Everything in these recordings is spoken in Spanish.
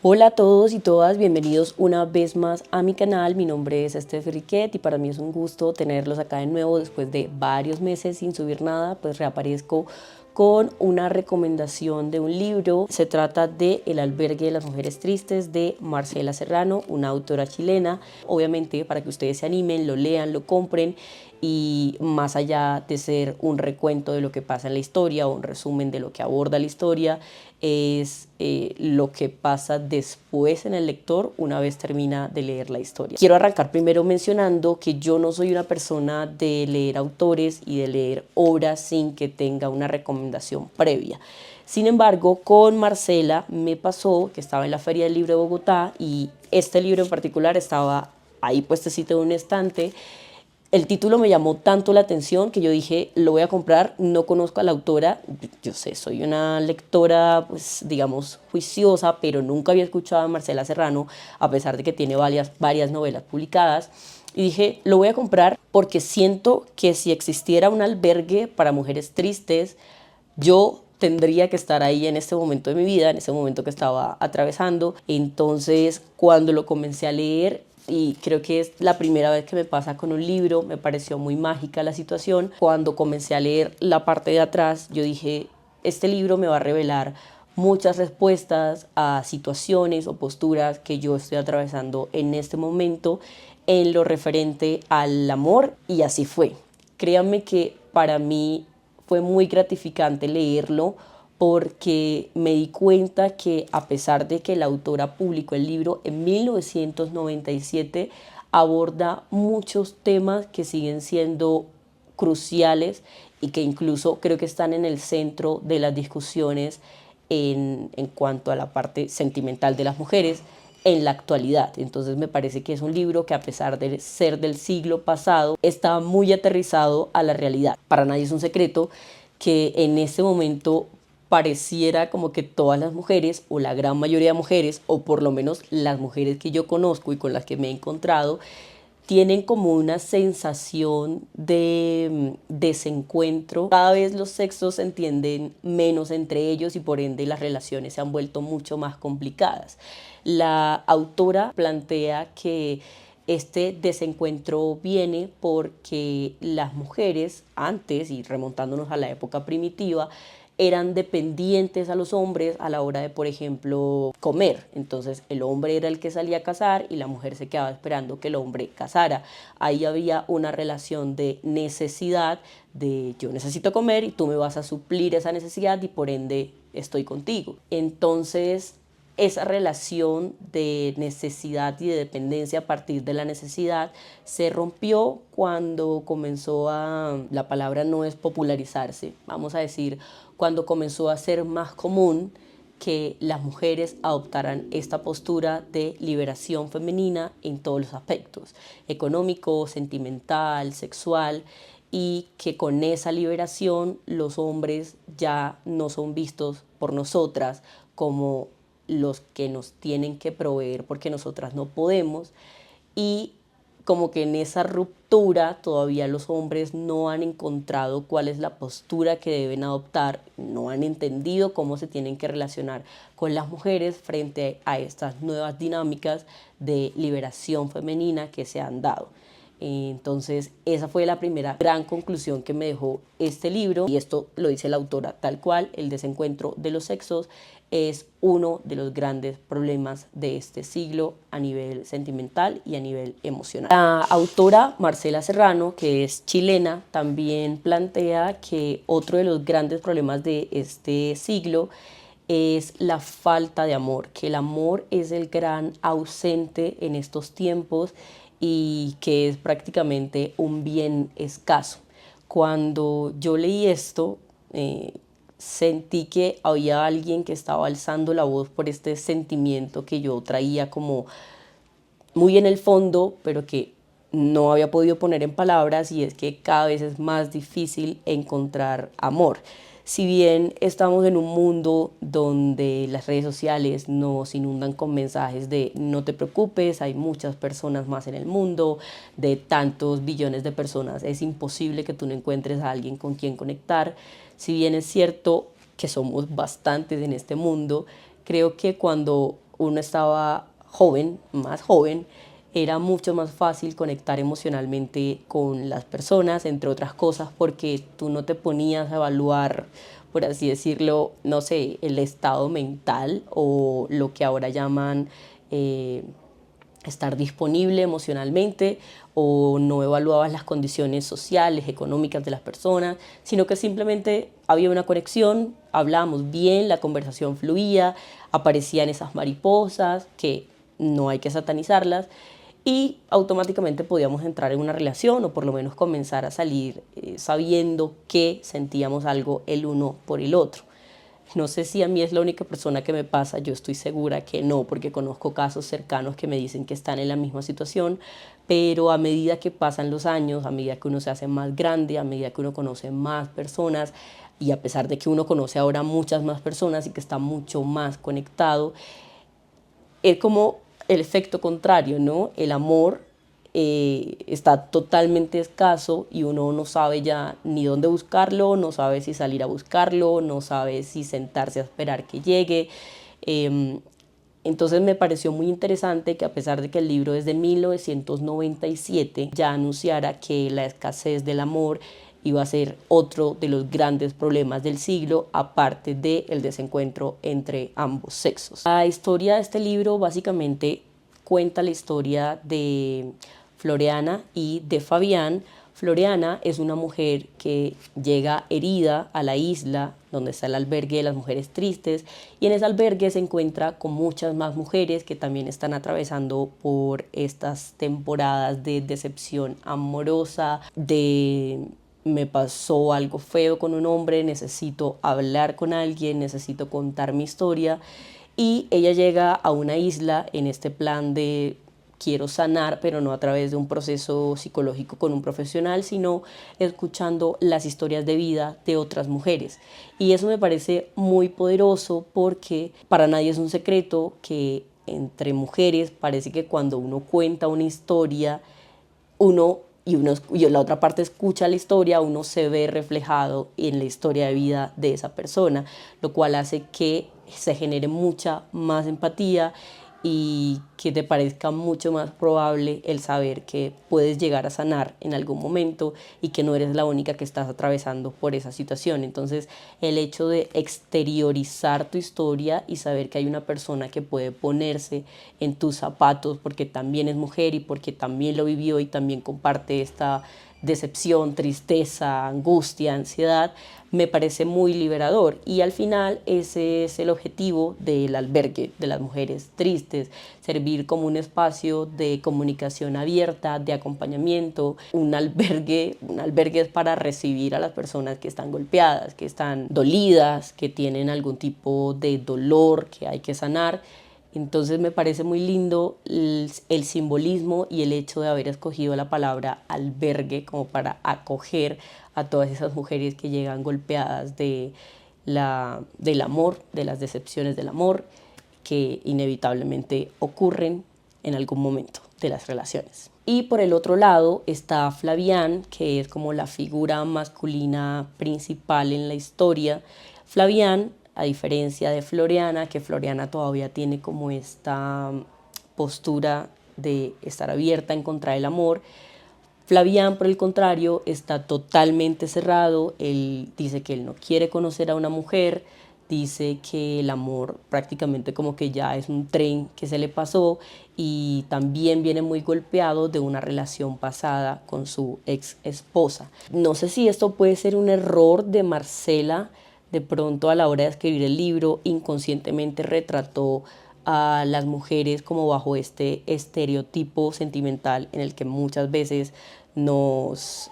Hola a todos y todas, bienvenidos una vez más a mi canal. Mi nombre es Steph Riquet y para mí es un gusto tenerlos acá de nuevo después de varios meses sin subir nada. Pues reaparezco con una recomendación de un libro. Se trata de El albergue de las mujeres tristes de Marcela Serrano, una autora chilena. Obviamente para que ustedes se animen, lo lean, lo compren y más allá de ser un recuento de lo que pasa en la historia o un resumen de lo que aborda la historia, es lo que pasa después en el lector una vez termina de leer la historia. Quiero arrancar primero mencionando que yo no soy una persona de leer autores y de leer obras sin que tenga una recomendación previa. Sin embargo, con Marcela me pasó que estaba en la Feria del Libro de Bogotá y este libro en particular estaba ahí puestecito en un estante. El título me llamó tanto la atención que yo dije, lo voy a comprar. No conozco a la autora, yo sé, soy una lectora, pues digamos, juiciosa, pero nunca había escuchado a Marcela Serrano, a pesar de que tiene varias novelas publicadas. Y dije, lo voy a comprar porque siento que si existiera un albergue para mujeres tristes, yo tendría que estar ahí en este momento de mi vida, en ese momento que estaba atravesando. Entonces, cuando lo comencé a leer, y creo que es la primera vez que me pasa con un libro, me pareció muy mágica la situación. Cuando comencé a leer la parte de atrás, yo dije, este libro me va a revelar muchas respuestas a situaciones o posturas que yo estoy atravesando en este momento en lo referente al amor, y así fue. Créanme que para mí fue muy gratificante leerlo porque me di cuenta que a pesar de que la autora publicó el libro en 1997, aborda muchos temas que siguen siendo cruciales y que incluso creo que están en el centro de las discusiones en cuanto a la parte sentimental de las mujeres en la actualidad. Entonces me parece que es un libro que, a pesar de ser del siglo pasado, está muy aterrizado a la realidad. Para nadie es un secreto que en este momento pareciera como que todas las mujeres, o la gran mayoría de mujeres, o por lo menos las mujeres que yo conozco y con las que me he encontrado, tienen como una sensación de desencuentro. Cada vez los sexos se entienden menos entre ellos y por ende las relaciones se han vuelto mucho más complicadas. La autora plantea que este desencuentro viene porque las mujeres antes, y remontándonos a la época primitiva, eran dependientes a los hombres a la hora de, por ejemplo, comer. Entonces el hombre era el que salía a cazar y la mujer se quedaba esperando que el hombre cazara. Ahí había una relación de necesidad, de yo necesito comer y tú me vas a suplir esa necesidad y por ende estoy contigo. Entonces esa relación de necesidad y de dependencia a partir de la necesidad se rompió cuando comenzó la palabra no es popularizarse, vamos a decir, cuando comenzó a ser más común que las mujeres adoptaran esta postura de liberación femenina en todos los aspectos, económico, sentimental, sexual, y que con esa liberación los hombres ya no son vistos por nosotras como los que nos tienen que proveer porque nosotras no podemos, y como que en esa ruptura todavía los hombres no han encontrado cuál es la postura que deben adoptar, no han entendido cómo se tienen que relacionar con las mujeres frente a estas nuevas dinámicas de liberación femenina que se han dado. Entonces esa fue la primera gran conclusión que me dejó este libro, y esto lo dice la autora tal cual: el desencuentro de los sexos es uno de los grandes problemas de este siglo a nivel sentimental y a nivel emocional. La autora Marcela Serrano, que es chilena, también plantea que otro de los grandes problemas de este siglo es la falta de amor, que el amor es el gran ausente en estos tiempos y que es prácticamente un bien escaso. Cuando yo leí esto, sentí que había alguien que estaba alzando la voz por este sentimiento que yo traía como muy en el fondo, pero que no había podido poner en palabras, y es que cada vez es más difícil encontrar amor. Si bien estamos en un mundo donde las redes sociales nos inundan con mensajes de no te preocupes, hay muchas personas más en el mundo, de tantos billones de personas, es imposible que tú no encuentres a alguien con quien conectar. Si bien es cierto que somos bastantes en este mundo, creo que cuando uno estaba joven, más joven, era mucho más fácil conectar emocionalmente con las personas, entre otras cosas, porque tú no te ponías a evaluar, por así decirlo, no sé, el estado mental o lo que ahora llaman estar disponible emocionalmente, o no evaluabas las condiciones sociales, económicas de las personas, sino que simplemente había una conexión, hablábamos bien, la conversación fluía, aparecían esas mariposas, que no hay que satanizarlas, y automáticamente podíamos entrar en una relación o por lo menos comenzar a salir sabiendo que sentíamos algo el uno por el otro. No sé si a mí es la única persona que me pasa, yo estoy segura que no, porque conozco casos cercanos que me dicen que están en la misma situación, pero a medida que pasan los años, a medida que uno se hace más grande, a medida que uno conoce más personas, y a pesar de que uno conoce ahora muchas más personas y que está mucho más conectado, es como el efecto contrario, ¿no? El amor está totalmente escaso y uno no sabe ya ni dónde buscarlo, no sabe si salir a buscarlo, no sabe si sentarse a esperar que llegue. Entonces me pareció muy interesante que, a pesar de que el libro es de 1997, ya anunciara que la escasez del amor iba a ser otro de los grandes problemas del siglo, aparte del desencuentro entre ambos sexos. La historia de este libro básicamente cuenta la historia de Floriana y de Fabián. Floriana es una mujer que llega herida a la isla donde está el albergue de las mujeres tristes, y en ese albergue se encuentra con muchas más mujeres que también están atravesando por estas temporadas de decepción amorosa, de me pasó algo feo con un hombre, necesito hablar con alguien, necesito contar mi historia. Y ella llega a una isla en este plan de quiero sanar, pero no a través de un proceso psicológico con un profesional, sino escuchando las historias de vida de otras mujeres. Y eso me parece muy poderoso, porque para nadie es un secreto que entre mujeres parece que cuando uno cuenta una historia, y la otra parte escucha la historia, uno se ve reflejado en la historia de vida de esa persona, lo cual hace que se genere mucha más empatía y que te parezca mucho más probable el saber que puedes llegar a sanar en algún momento y que no eres la única que estás atravesando por esa situación. Entonces, el hecho de exteriorizar tu historia y saber que hay una persona que puede ponerse en tus zapatos porque también es mujer y porque también lo vivió y también comparte esta decepción, tristeza, angustia, ansiedad, me parece muy liberador. Y al final ese es el objetivo del albergue de las mujeres tristes: servir como un espacio de comunicación abierta, de acompañamiento. Un albergue es para recibir a las personas que están golpeadas, que están dolidas, que tienen algún tipo de dolor que hay que sanar. Entonces me parece muy lindo el simbolismo y el hecho de haber escogido la palabra albergue como para acoger a todas esas mujeres que llegan golpeadas del amor, de las decepciones del amor, que inevitablemente ocurren en algún momento de las relaciones. Y por el otro lado está Flavián, que es como la figura masculina principal en la historia. Flavián, a diferencia de Floriana, que Floriana todavía tiene como esta postura de estar abierta en contra del amor, Flavián, por el contrario, está totalmente cerrado. Él dice que él no quiere conocer a una mujer, dice que el amor prácticamente como que ya es un tren que se le pasó, y también viene muy golpeado de una relación pasada con su ex esposa. No sé si esto puede ser un error de Marcela. De pronto, a la hora de escribir el libro, inconscientemente retrató a las mujeres como bajo este estereotipo sentimental en el que muchas veces nos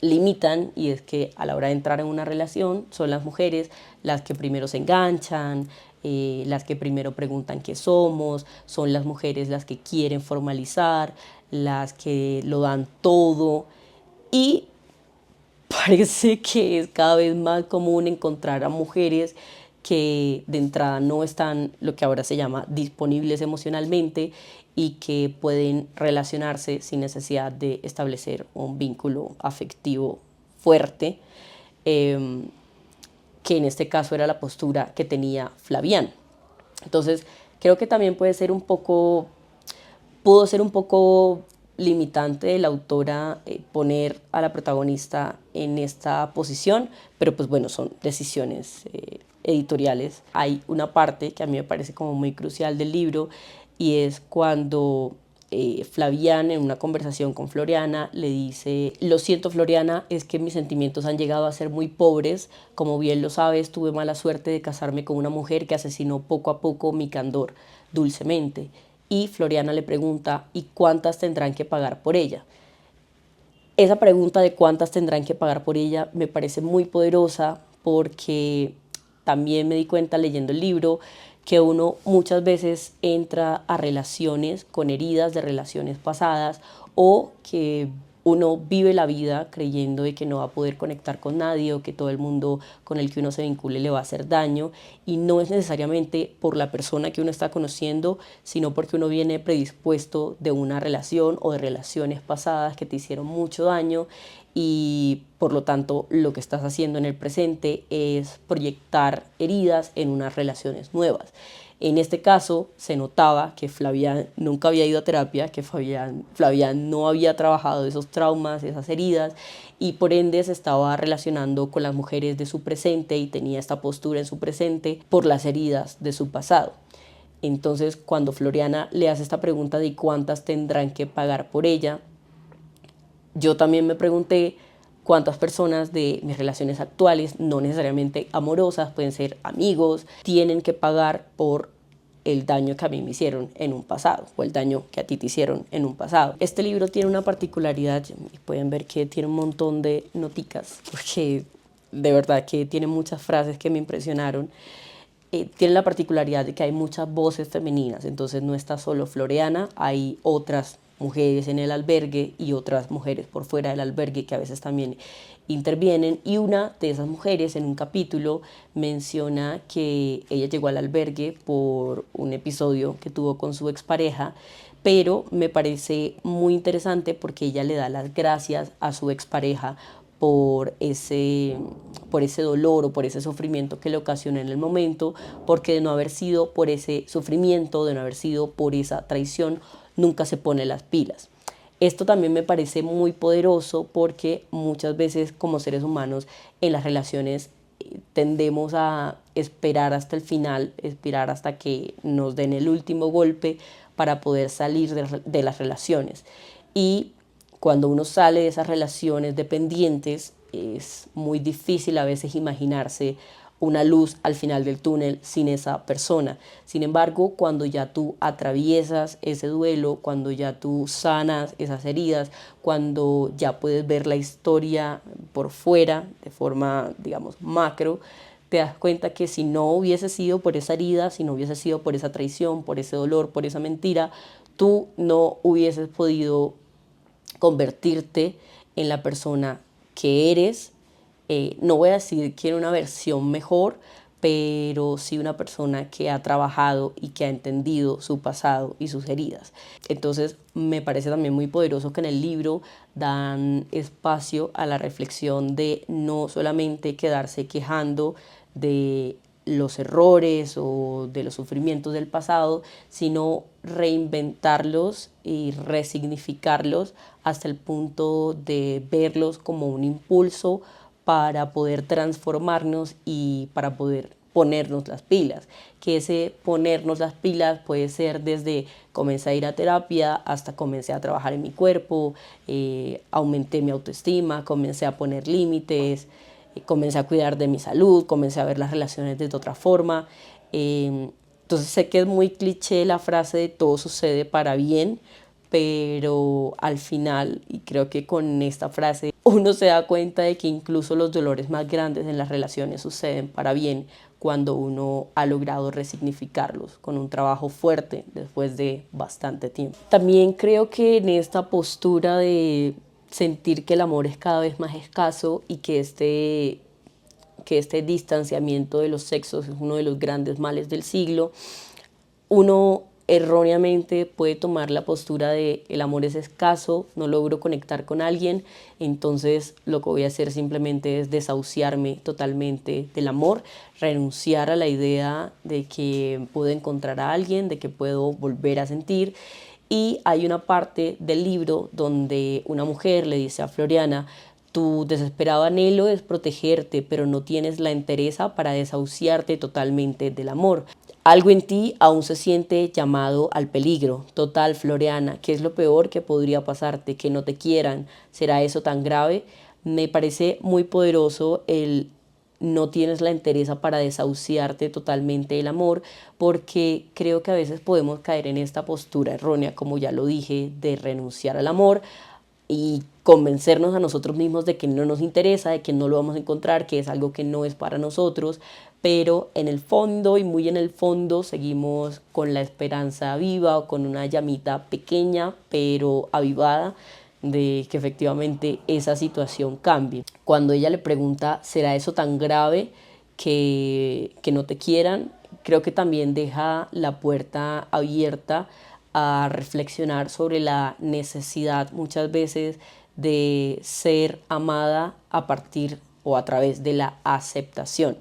limitan, y es que a la hora de entrar en una relación son las mujeres las que primero se enganchan, las que primero preguntan qué somos, son las mujeres las que quieren formalizar, las que lo dan todo, y parece que es cada vez más común encontrar a mujeres que de entrada no están, lo que ahora se llama, disponibles emocionalmente, y que pueden relacionarse sin necesidad de establecer un vínculo afectivo fuerte, que en este caso era la postura que tenía Flavián. Entonces, Creo que también pudo ser un poco limitante de la autora poner a la protagonista en esta posición, pero pues bueno, son decisiones editoriales. Hay una parte que a mí me parece como muy crucial del libro y es cuando Flavián en una conversación con Floriana le dice: lo siento Floriana, es que mis sentimientos han llegado a ser muy pobres, como bien lo sabes, tuve mala suerte de casarme con una mujer que asesinó poco a poco mi candor dulcemente. Y Floriana le pregunta: ¿y cuántas tendrán que pagar por ella? Esa pregunta de cuántas tendrán que pagar por ella me parece muy poderosa, porque también me di cuenta leyendo el libro que uno muchas veces entra a relaciones con heridas de relaciones pasadas, o que uno vive la vida creyendo de que no va a poder conectar con nadie, o que todo el mundo con el que uno se vincule le va a hacer daño, y no es necesariamente por la persona que uno está conociendo, sino porque uno viene predispuesto de una relación o de relaciones pasadas que te hicieron mucho daño, y por lo tanto lo que estás haciendo en el presente es proyectar heridas en unas relaciones nuevas. En este caso se notaba que Flavián nunca había ido a terapia, que Flavián no había trabajado esos traumas, esas heridas, y por ende se estaba relacionando con las mujeres de su presente y tenía esta postura en su presente por las heridas de su pasado. Entonces, cuando Floriana le hace esta pregunta de cuántas tendrán que pagar por ella, yo también me pregunté cuántas personas de mis relaciones actuales, no necesariamente amorosas, pueden ser amigos, tienen que pagar por el daño que a mí me hicieron en un pasado, o el daño que a ti te hicieron en un pasado. Este libro tiene una particularidad, y pueden ver que tiene un montón de noticas, porque de verdad que tiene muchas frases que me impresionaron. Tiene la particularidad de que hay muchas voces femeninas, entonces no está solo Floriana, hay otras mujeres en el albergue y otras mujeres por fuera del albergue que a veces también intervienen, y una de esas mujeres en un capítulo menciona que ella llegó al albergue por un episodio que tuvo con su expareja, pero me parece muy interesante porque ella le da las gracias a su expareja por ese dolor o por ese sufrimiento que le ocasionó en el momento, porque de no haber sido por ese sufrimiento, de no haber sido por esa traición, nunca se pone las pilas. Esto también me parece muy poderoso, porque muchas veces como seres humanos en las relaciones tendemos a esperar hasta el final, esperar hasta que nos den el último golpe para poder salir de las relaciones. Y cuando uno sale de esas relaciones dependientes, es muy difícil a veces imaginarse una luz al final del túnel sin esa persona. Sin embargo, cuando ya tú atraviesas ese duelo, cuando ya tú sanas esas heridas, cuando ya puedes ver la historia por fuera de forma, digamos, macro, te das cuenta que si no hubiese sido por esa herida, si no hubiese sido por esa traición, por ese dolor, por esa mentira, tú no hubieses podido convertirte en la persona que eres. No voy a decir que en una versión mejor, pero sí una persona que ha trabajado y que ha entendido su pasado y sus heridas. Entonces me parece también muy poderoso que en el libro dan espacio a la reflexión de no solamente quedarse quejando de los errores o de los sufrimientos del pasado, sino reinventarlos y resignificarlos hasta el punto de verlos como un impulso para poder transformarnos y para poder ponernos las pilas. Que ese ponernos las pilas puede ser desde comencé a ir a terapia hasta comencé a trabajar en mi cuerpo, aumenté mi autoestima, comencé a poner límites, comencé a cuidar de mi salud, comencé a ver las relaciones de otra forma. Entonces sé que es muy cliché la frase de todo sucede para bien, pero al final, y creo que con esta frase uno se da cuenta de que incluso los dolores más grandes en las relaciones suceden para bien cuando uno ha logrado resignificarlos con un trabajo fuerte después de bastante tiempo. También creo que en esta postura de sentir que el amor es cada vez más escaso y que este distanciamiento de los sexos es uno de los grandes males del siglo, uno erróneamente puede tomar la postura de el amor es escaso, no logro conectar con alguien, entonces lo que voy a hacer simplemente es desahuciarme totalmente del amor, renunciar a la idea de que puedo encontrar a alguien, de que puedo volver a sentir. Y hay una parte del libro donde una mujer le dice a Floriana: tu desesperado anhelo es protegerte, pero no tienes la entereza para desahuciarte totalmente del amor. Algo en ti aún se siente llamado al peligro. Total, Floriana, ¿qué es lo peor que podría pasarte? Que no te quieran. ¿Será eso tan grave? Me parece muy poderoso el no tienes la entereza para desahuciarte totalmente del amor, porque creo que a veces podemos caer en esta postura errónea, como ya lo dije, de renunciar al amor y convencernos a nosotros mismos de que no nos interesa, de que no lo vamos a encontrar, que es algo que no es para nosotros, pero en el fondo y muy en el fondo seguimos con la esperanza viva o con una llamita pequeña pero avivada de que efectivamente esa situación cambie. Cuando ella le pregunta, ¿será eso tan grave que no te quieran? Creo que también deja la puerta abierta a reflexionar sobre la necesidad muchas veces de ser amada a partir o a través de la aceptación.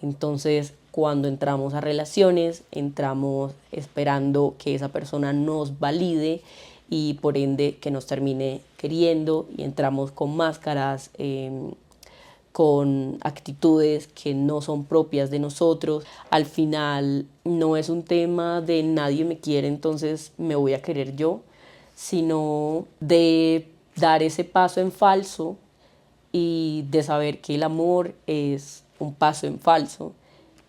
Entonces, cuando entramos a relaciones, entramos esperando que esa persona nos valide y por ende que nos termine queriendo, y entramos con máscaras, con actitudes que no son propias de nosotros. Al final no es un tema de nadie me quiere, entonces me voy a querer yo, sino de dar ese paso en falso y de saber que el amor es un paso en falso,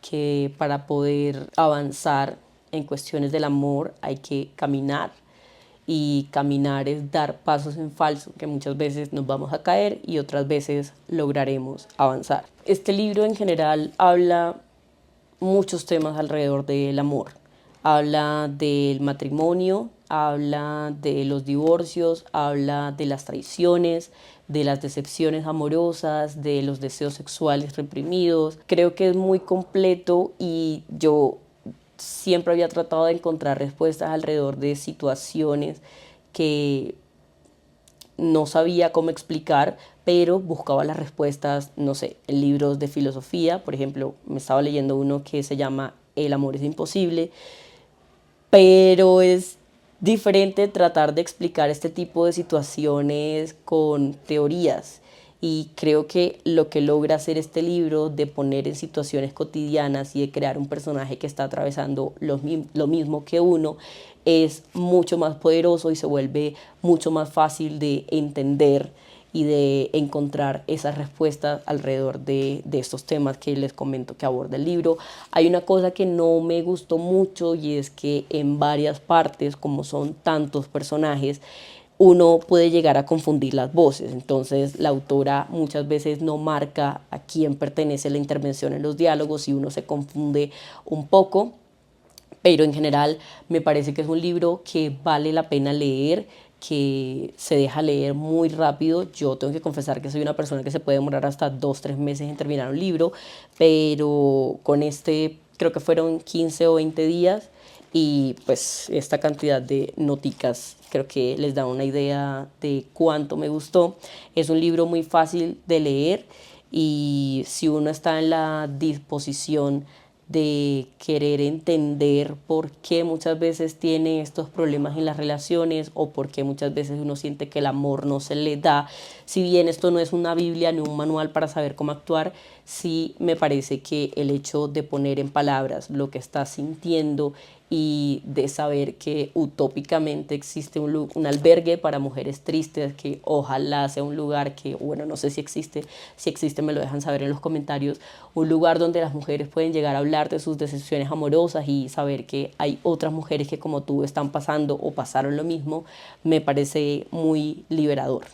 que para poder avanzar en cuestiones del amor hay que caminar, y caminar es dar pasos en falso, que muchas veces nos vamos a caer y otras veces lograremos avanzar. Este libro en general habla muchos temas alrededor del amor. Habla del matrimonio, habla de los divorcios, habla de las traiciones, de las decepciones amorosas, de los deseos sexuales reprimidos. Creo que es muy completo y yo siempre había tratado de encontrar respuestas alrededor de situaciones que no sabía cómo explicar, pero buscaba las respuestas, no sé, en libros de filosofía. Por ejemplo, me estaba leyendo uno que se llama El amor es imposible, pero es diferente tratar de explicar este tipo de situaciones con teorías. Y creo que lo que logra hacer este libro de poner en situaciones cotidianas y de crear un personaje que está atravesando lo mismo que uno es mucho más poderoso y se vuelve mucho más fácil de entender y de encontrar esas respuestas alrededor de estos temas que les comento que aborda el libro. Hay una cosa que no me gustó mucho, y es que en varias partes, como son tantos personajes, uno puede llegar a confundir las voces. Entonces la autora muchas veces no marca a quién pertenece la intervención en los diálogos y uno se confunde un poco, pero en general me parece que es un libro que vale la pena leer, que se deja leer muy rápido. Yo tengo que confesar que soy una persona que se puede demorar hasta 2 o 3 meses en terminar un libro, pero con este creo que fueron 15 o 20 días, y pues esta cantidad de noticas creo que les da una idea de cuánto me gustó. Es un libro muy fácil de leer y si uno está en la disposición de querer entender por qué muchas veces tiene estos problemas en las relaciones o por qué muchas veces uno siente que el amor no se le da. Si bien esto no es una Biblia ni un manual para saber cómo actuar, sí me parece que el hecho de poner en palabras lo que estás sintiendo y de saber que utópicamente existe un albergue para mujeres tristes, que ojalá sea un lugar que, bueno, no sé si existe me lo dejan saber en los comentarios, un lugar donde las mujeres pueden llegar a hablar de sus decepciones amorosas y saber que hay otras mujeres que como tú están pasando o pasaron lo mismo, me parece muy liberador.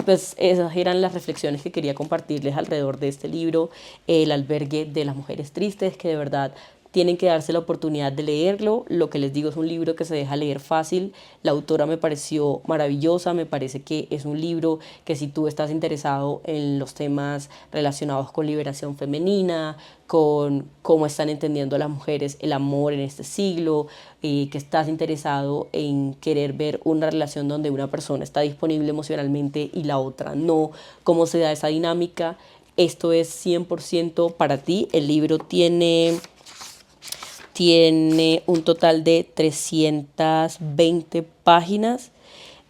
Pues esas eran las reflexiones que quería compartirles alrededor de este libro, El albergue de las mujeres tristes, que de verdad tienen que darse la oportunidad de leerlo. Lo que les digo, es un libro que se deja leer fácil. La autora me pareció maravillosa, me parece que es un libro que si tú estás interesado en los temas relacionados con liberación femenina, con cómo están entendiendo las mujeres el amor en este siglo, que estás interesado en querer ver una relación donde una persona está disponible emocionalmente y la otra no, cómo se da esa dinámica, esto es 100% para ti. El libro tiene un total de 320 páginas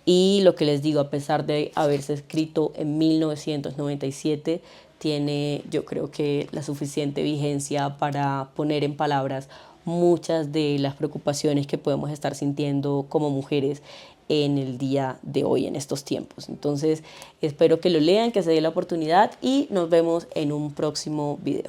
y lo que les digo, a pesar de haberse escrito en 1997, tiene, yo creo que, la suficiente vigencia para poner en palabras muchas de las preocupaciones que podemos estar sintiendo como mujeres en el día de hoy, en estos tiempos. Entonces, espero que lo lean, que se dé la oportunidad y nos vemos en un próximo video.